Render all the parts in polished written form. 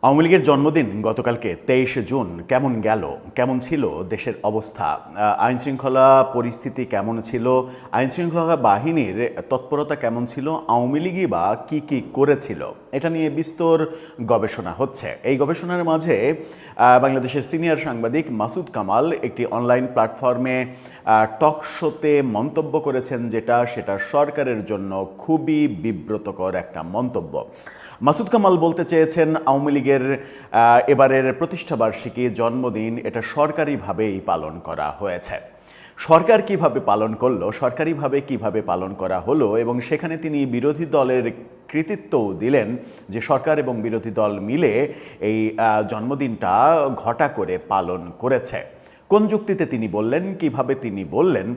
আওয়ামী লীগের জন্মদিন গতকালকে 23 জুন কেমন গেল, কেমন ছিল দেশের অবস্থা, আইনশৃঙ্খলা পরিস্থিতি কেমন ছিল, আইনশৃঙ্খলা বাহিনীর তৎপরতা কেমন ছিল, আওয়ামী লীগই বা কী কী করেছিল, এটা নিয়ে বিস্তর গবেষণা হচ্ছে। এই গবেষণার মাঝে বাংলাদেশের সিনিয়র সাংবাদিক মাসুদ কামাল একটি অনলাইন প্ল্যাটফর্মে টক শোতে মন্তব্য করেছেন, সেটা সরকারের জন্য খুবই বিব্রতকর একটা মন্তব্য। মাসুদ কামাল বলতে চেয়েছেন আওয়ামী লীগের এবারের প্রতিষ্ঠাবার্ষিকী জন্মদিন এটা সরকারিভাবেই পালন করা হয়েছে। সরকার কিভাবে পালন করলো, সরকারিভাবে কিভাবে পালন করা হলো, এবং সেখানে তিনি বিরোধী দলের কৃতিত্বও দিলেন যে সরকার এবং বিরোধী দল মিলে এই জন্মদিনটা ঘটা করে পালন করেছে। কোন যুক্তিতে তিনি বললেন, কিভাবে তিনি বললেন,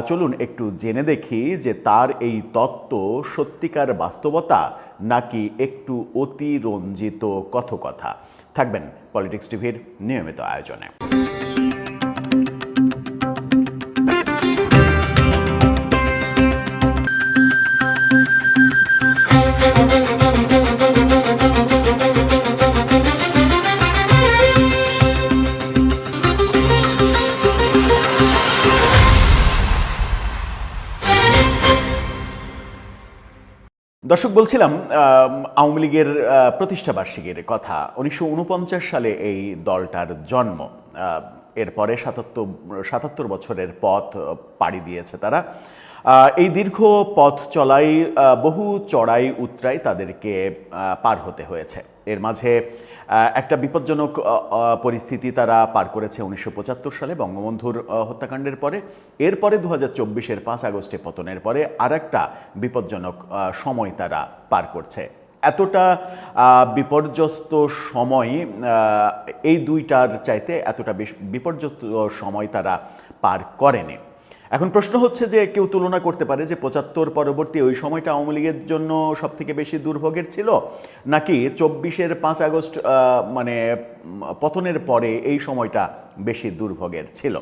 চলুন একটু জেনে দেখি যে তার এই তত্ত্ব সত্যিকার বাস্তবতা নাকি একটু অতিরঞ্জিত কথকথা। থাকবেন পলিটিক্স টিভির নিয়মিত আয়োজনে। দর্শক, বলছিলাম আওয়ামী লীগের প্রতিষ্ঠাবার্ষিকীর কথা। 1949 সালে এই দলটার জন্ম। এরপরে 77 বছরের পথ পাড়ি দিয়েছে তারা। এই দীর্ঘ পথ চলাই বহু চড়াই উতরাই তাদেরকে পার হতে হয়েছে। এর মাঝে একটা বিপজ্জনক পরিস্থিতি তারা পার করেছে 1975 সালে বঙ্গবন্ধুর হত্যাকাণ্ডের পরে। এরপরে 2024-এর 5 আগস্টে পতনের পরে আর একটা বিপজ্জনক সময় তারা পার করছে। এতটা বিপর্যস্ত সময়, এই দুইটার চাইতে এতটা বিপর্যস্ত সময় তারা পার করেনি। এখন প্রশ্ন হচ্ছে যে কেউ তুলনা করতে পারে যে 75 পরবর্তী ওই সময়টা আওয়ামী লীগের জন্য সবথেকে বেশি দুর্ভোগের ছিল, নাকি 24-এর 5 আগস্ট মানে পতনের পরে এই সময়টা বেশি দুর্ভোগের ছিল।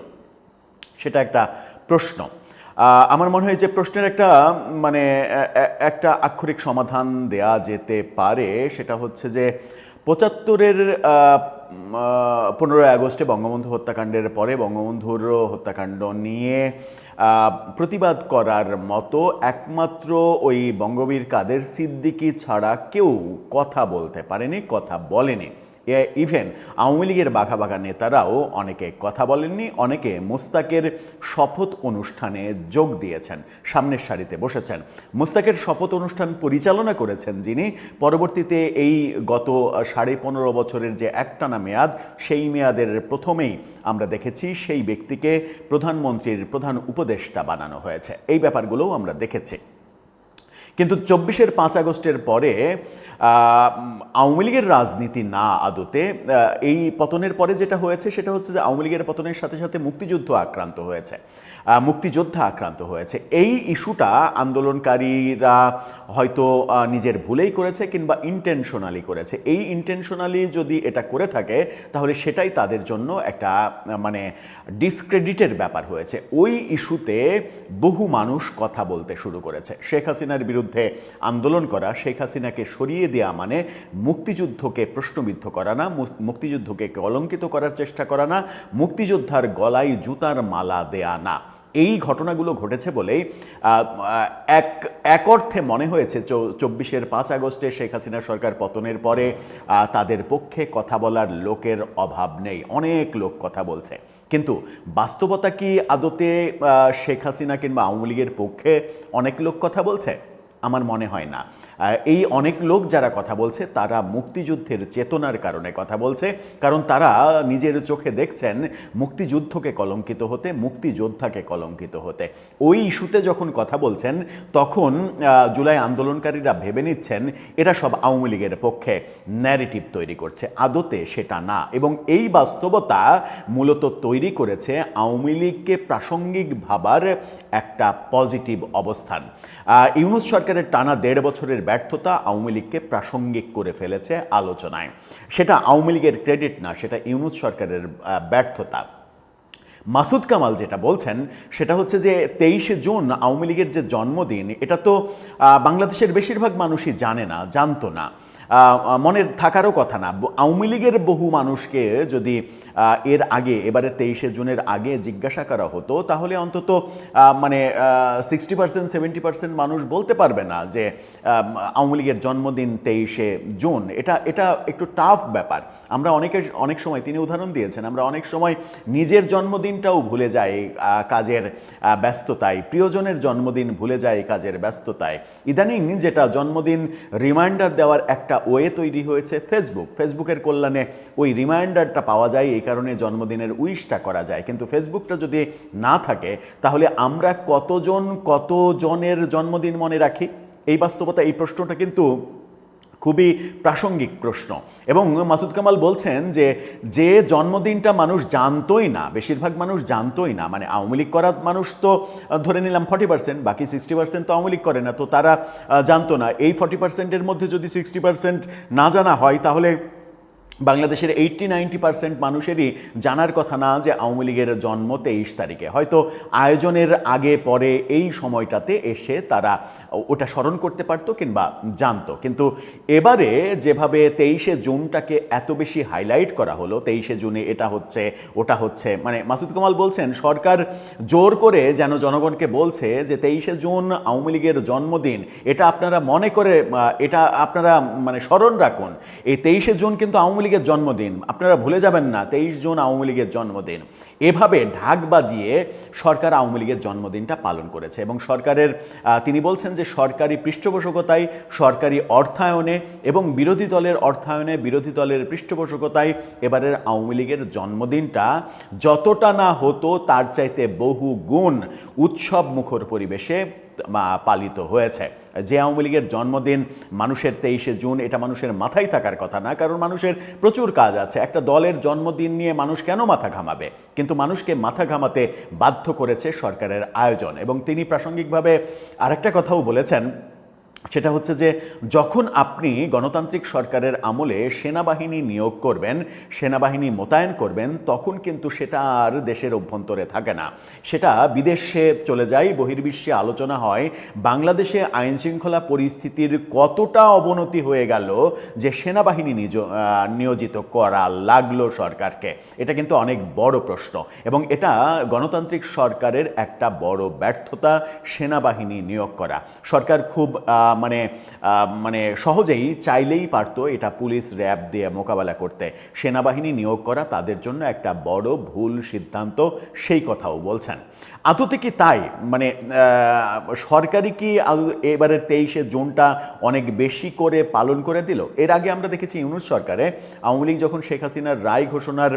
সেটা একটা প্রশ্ন। আমার মনে হয় যে প্রশ্নের একটা আক্ষরিক সমাধান দেয়া যেতে পারে। সেটা হচ্ছে যে 75-এর 15 আগস্টে বঙ্গবন্ধু হত্যাকাণ্ডের পরে বঙ্গবন্ধুর হত্যাকাণ্ড নিয়ে প্রতিবাদ করার মতো একমাত্র ওই বঙ্গবীর কাদের সিদ্দিকী ছাড়া কেউ কথা বলতে পারেনি, কথা বলেনি। ইভেন আওয়ামী লীগের বাঘা বাঘা নেতারাও অনেকে কথা বলেননি, অনেকে মোস্তাকের শপথ অনুষ্ঠানে যোগ দিয়েছেন, সামনের সারিতে বসেছেন। মোস্তাকের শপথ অনুষ্ঠান পরিচালনা করেছেন যিনি, পরবর্তীতে এই গত 15.5 বছরের যে একটানা মেয়াদ, সেই মেয়াদের প্রথমেই আমরা দেখেছি সেই ব্যক্তিকে প্রধানমন্ত্রীর প্রধান উপদেষ্টা বানানো হয়েছে। এই ব্যাপারগুলোও আমরা দেখেছি। কিন্তু 24-এর 5 আগস্টের পরে আওয়ামী লীগের রাজনীতি না আদতে। এই পতনের পরে যেটা হয়েছে সেটা হচ্ছে যে আওয়ামী লীগের পতনের সাথে সাথে মুক্তিযোদ্ধা আক্রান্ত হয়েছে। এই ইস্যুটা আন্দোলনকারীরা হয়তো নিজের ভুলেই করেছে কিংবা ইন্টেনশনালি করেছে। এই ইন্টেনশনালি যদি এটা করে থাকে তাহলে সেটাই তাদের জন্য একটা ডিসক্রেডিটের ব্যাপার হয়েছে। ওই ইস্যুতে বহু মানুষ কথা বলতে শুরু করেছে। শেখ হাসিনার বিরুদ্ধে আন্দোলন করা, শেখ হাসিনাকে সরিয়ে দেওয়া মানে মুক্তিযুদ্ধকে প্রশ্নবিদ্ধ করা না, মুক্তিযুদ্ধকে কলঙ্কিত করার চেষ্টা করা না, মুক্তিযোদ্ধার গলায় জুতার মালা দেয়া না। এই ঘটনাগুলো ঘটেছে বলেই এক অর্থে মনে হয়েছে 24-এর 5 আগস্টে শেখ হাসিনা সরকার পতনের পরে তাদের পক্ষে কথা বলার লোকের অভাব নেই। অনেক লোক কথা বলছে, কিন্তু বাস্তবতা কি আদতে শেখ হাসিনা কিংবা আওয়ামী লীগের পক্ষে অনেক লোক কথা বলছে? আমার মনে হয় না। এই অনেক লোক যারা কথা বলছে তারা মুক্তিযুদ্ধের চেতনার কারণে কথা বলছে, কারণ তারা নিজের চোখে দেখছেন মুক্তিযুদ্ধকে কলঙ্কিত হতে, মুক্তিযোদ্ধাকে কলঙ্কিত হতে। ওই ইস্যুতে যখন কথা বলছেন তখন জুলাই আন্দোলনকারীরা ভেবে নিচ্ছেন এরা সব আওয়ামী লীগের পক্ষে ন্যারেটিভ তৈরি করছে। আদতে সেটা না, এবং এই বাস্তবতা মূলত তৈরি করেছে আওয়ামী লীগকে প্রাসঙ্গিক ভাবার একটা পজিটিভ অবস্থান। ইউনূস সরকারের টানা 1.5 বছরের ব্যর্থতা আওয়ামী লীগকে প্রাসঙ্গিক করে ফেলেছে আলোচনায়। সেটা আওয়ামী লীগের ক্রেডিট না, সেটা ইউনূস সরকারের ব্যর্থতা। মাসুদ কামাল যেটা বলছেন সেটা হচ্ছে যে 23 জুন আওয়ামী লীগের যে জন্মদিন, এটা তো বাংলাদেশের বেশিরভাগ মানুষই জানে না, জানতো না। মনে থাকারও কথা না। আওয়ামী লীগের বহু মানুষকে যদি এর আগে এবারে 23শে জুনের আগে জিজ্ঞাসা করা হতো তাহলে অন্তত মানে 60% 70% মানুষ বলতে পারবে না যে আওয়ামী লীগের জন্মদিন 23শে জুন। এটা একটু টাফ ব্যাপার। আমরা অনেক সময় তিনি উদাহরণ দিয়েছেন, আমরা অনেক সময় নিজের জন্মদিনটাও ভুলে যাই কাজের ব্যস্ততায়, প্রিয়জনের জন্মদিন ভুলে যাই কাজের ব্যস্ততায়। ইদানিং যেটা জন্মদিন রিমাইন্ডার দেওয়ার একটা ওয়ে তৈরি হয়েছে ফেসবুকের কল্যাণে ওই রিমাইন্ডারটা পাওয়া যায়, এই কারণে জন্মদিনের উইশটা করা যায়। কিন্তু ফেসবুকটা যদি না থাকে তাহলে আমরা কতজনের জন্মদিন মনে রাখি? এই বাস্তবতা, এই প্রশ্নটা কিন্তু খুবই প্রাসঙ্গিক প্রশ্ন। এবং মাসুদ কামাল বলছেন যে জন্মদিনটা মানুষ জানতোই না, বেশিরভাগ মানুষ জানতোই না, মানে আওয়ামী লীগ করা মানুষ তো ধরে নিলাম 40%, বাকি 60% তো আওয়ামী লীগ করে না, তো তারা জানতো না। এই 40%-এর মধ্যে যদি 60% না জানা হয় তাহলে বাংলাদেশের 80-90% মানুষেরই জানার কথা না যে আওয়ামী লীগের জন্ম 23 তারিখে। হয়তো আয়োজনের আগে পরে এই সময়টাতে এসে তারা ওটা স্মরণ করতে পারতো কিংবা জানতো। কিন্তু এবারে যেভাবে 23শে জুনটাকে এত বেশি হাইলাইট করা হলো, 23শে জুনে এটা হচ্ছে ওটা হচ্ছে, মানে মাসুদ কামাল বলছেন সরকার জোর করে যেন জনগণকে বলছে যে 23শে জুন আওয়ামী লীগের জন্মদিন, এটা আপনারা মনে করে, এটা আপনারা মানে স্মরণ রাখুন। এই 23শে জুন কিন্তু আওয়ামী লীগের জন্মদিন, আপনারা ভুলে যাবেন না 23 জুন আওয়ামী লীগের জন্মদিন। এভাবে ঢাক বাজিয়ে সরকার আওয়ামী লীগের জন্মদিনটা পালন করেছে। এবং সরকারের তিনি বলছেন যে সরকারি পৃষ্ঠপোষকতায়, সরকারি অর্থায়নে এবং বিরোধী দলের অর্থায়নে, বিরোধী দলের পৃষ্ঠপোষকতায় এবারের আওয়ামী লীগের জন্মদিনটা যতটা না হতো তার চাইতে বহু গুণ উৎসব মুখর পরিবেশে পালিত হয়েছে। যে আওয়ামী লীগের জন্মদিন মানুষের 23শে জুন, এটা মানুষের মাথায় থাকার কথা না, কারণ মানুষের প্রচুর কাজ আছে। একটা দলের জন্মদিন নিয়ে মানুষ কেন মাথা ঘামাবে? কিন্তু মানুষকে মাথা ঘামাতে বাধ্য করেছে সরকারের আয়োজন। এবং তিনি প্রাসঙ্গিকভাবে আরেকটা কথাও বলেছেন, সেটা হচ্ছে যে যখন আপনি গণতান্ত্রিক সরকারের আমলে সেনাবাহিনী নিয়োগ করবেন, সেনাবাহিনী মোতায়েন করবেন, তখন কিন্তু সেটা আর দেশের অভ্যন্তরে থাকে না, সেটা বিদেশে চলে যায়, বহির্বিশ্বে আলোচনা হয় বাংলাদেশে আইনশৃঙ্খলা পরিস্থিতির কতটা অবনতি হয়ে গেল যে সেনাবাহিনী নিয়োজিত করা লাগলো সরকারকে। এটা কিন্তু অনেক বড় প্রশ্ন এবং এটা গণতান্ত্রিক সরকারের একটা বড় ব্যর্থতা, সেনাবাহিনী নিয়োগ করা। সরকার খুব মানে সহজেই চাইলেই পারতো এটা পুলিশ র্যাব দিয়ে মোকাবেলা করতে। সেনাবাহিনী নিয়োগ করা তাদের জন্য একটা বড় ভুল সিদ্ধান্ত, সেই কথাও বলছেন। আদতে কি তাই? মানে সরকারই কি এবারের 23শে জুনটা অনেক বেশি করে পালন করে দিল? এর আগে আমরা দেখেছি ইউনূস সরকারে আওয়ামী লীগ যখন শেখ হাসিনার রায় ঘোষণার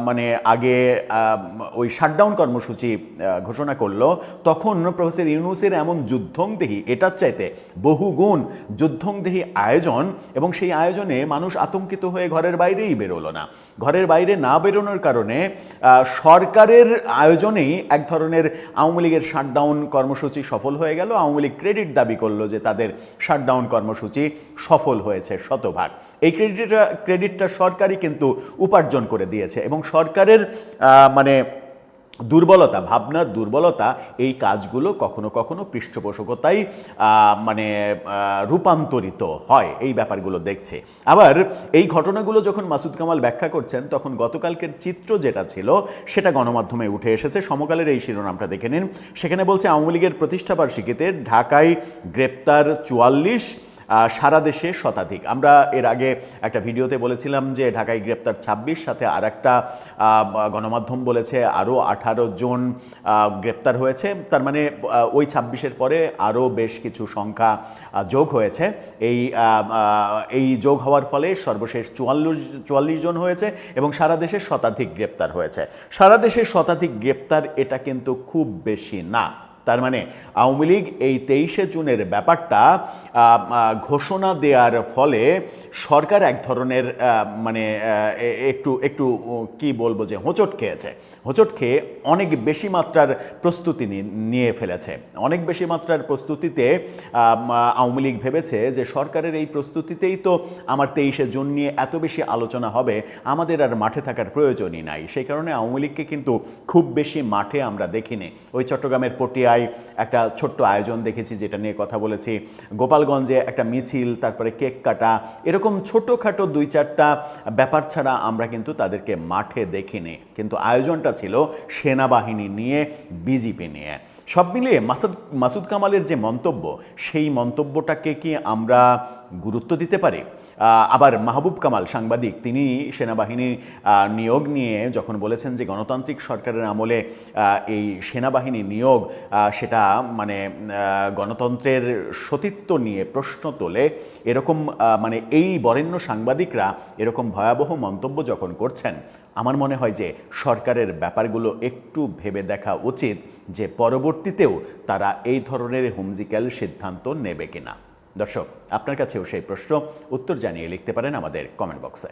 মানে আগে ওই শাটডাউন কর্মসূচি ঘোষণা করলো, তখন প্রফেসর ইউনূসের এমন যুদ্ধংদেহী, এটার চাইতে বহুগুণ যুদ্ধংদেহী আয়োজন, এবং সেই আয়োজনে মানুষ আতঙ্কিত হয়ে ঘরের বাইরেই বেরোলো না। ঘরের বাইরে না বেরোনোর কারণে সরকারের আয়োজনেই এক ধরনের আওয়ামী লীগের শাটডাউন কর্মসূচি সফল হয়ে গেল। আওয়ামী লীগ ক্রেডিট দাবি করলো যে তাদের শাটডাউন কর্মসূচি সফল হয়েছে শতভাগ। এই ক্রেডিটটা সরকারই কিন্তু উপার্জন করে দিয়েছে। এবং সরকারের মানে দুর্বলতা, ভাবনার দুর্বলতা, এই কাজগুলো কখনো কখনো পৃষ্ঠপোষকতায় মানে রূপান্তরিত হয়, এই ব্যাপারগুলো দেখছে। আবার এই ঘটনাগুলো যখন মাসুদ কামাল ব্যাখ্যা করছেন, তখন গতকালকের চিত্র যেটা ছিল সেটা গণমাধ্যমে উঠে এসেছে। সমকালের এই শিরোনামটা দেখে নিন। সেখানে বলছে আওয়ামী লীগের প্রতিষ্ঠাবার্ষিকীতে ঢাকায় গ্রেপ্তার 44, সারা দেশে শতাধিক। আমরা এর আগে একটা ভিডিওতে বলেছিলাম যে ঢাকায় গ্রেপ্তার 26, সাথে আর একটা গণমাধ্যম বলেছে আরও 18 জন গ্রেপ্তার হয়েছে। তার মানে ওই 26-এর পরে আরও বেশ কিছু সংখ্যা যোগ হয়েছে। এই যোগ হওয়ার ফলে সর্বশেষ 44 জন হয়েছে এবং সারা দেশে শতাধিক গ্রেপ্তার হয়েছে। সারা দেশে শতাধিক গ্রেপ্তার, এটা কিন্তু খুব বেশি না। তার মানে আওয়ামী লীগ এই 23শে জুনের ব্যাপারটা ঘোষণা দেওয়ার ফলে সরকার এক ধরনের মানে একটু কি বলবো যে হোঁচট খেয়েছে। হোঁচট খেয়ে অনেক বেশি মাত্রার প্রস্তুতি নিয়ে ফেলেছে। অনেক বেশি মাত্রার প্রস্তুতিতে আওয়ামী লীগ ভেবেছে যে সরকারের এই প্রস্তুতিতেই তো আমার 23শে জুন নিয়ে এত বেশি আলোচনা হবে, আমাদের আর মাঠে থাকার প্রয়োজনই নাই। সেই কারণে আওয়ামী লীগকে কিন্তু খুব বেশি মাঠে আমরা দেখিনি। ওই চট্টগ্রামের পটিয়া আশুলিয়ায় একটা ছোট্ট আয়োজন দেখেছি, যেটা নিয়ে কথা বলেছি, গোপালগঞ্জে একটা মিছিল, তারপরে কেক কাটা, এরকম ছোটোখাটো 2-4টা ব্যাপার ছাড়া আমরা কিন্তু তাদেরকে মাঠে দেখিনি। কিন্তু আয়োজনটা ছিল সেনাবাহিনী নিয়ে, বিজেপি নিয়ে। সব মিলিয়ে মাসুদ কামালের যে মন্তব্য, সেই মন্তব্যটাকে কি আমরা গুরুত্ব দিতে পারি? আবার মাহবুব কামাল সাংবাদিক, তিনি সেনাবাহিনী নিয়োগ নিয়ে যখন বলেছেন যে গণতান্ত্রিক সরকারের আমলে এই সেনাবাহিনী নিয়োগ সেটা মানে গণতন্ত্রের সতীত্ব নিয়ে প্রশ্ন তোলে, এরকম মানে এই বরেণ্য সাংবাদিকরা এরকম ভয়াবহ মন্তব্য যখন করছেন, আমার মনে হয় যে সরকারের ব্যাপারগুলো একটু ভেবে দেখা উচিত যে পরবর্তীতেও তারা এই ধরনের হুমজিক্যাল সিদ্ধান্ত নেবে কিনা। দর্শক, আপনার কাছেও সেই প্রশ্ন, উত্তর জানিয়ে লিখতে পারেন আমাদের কমেন্ট বক্সে।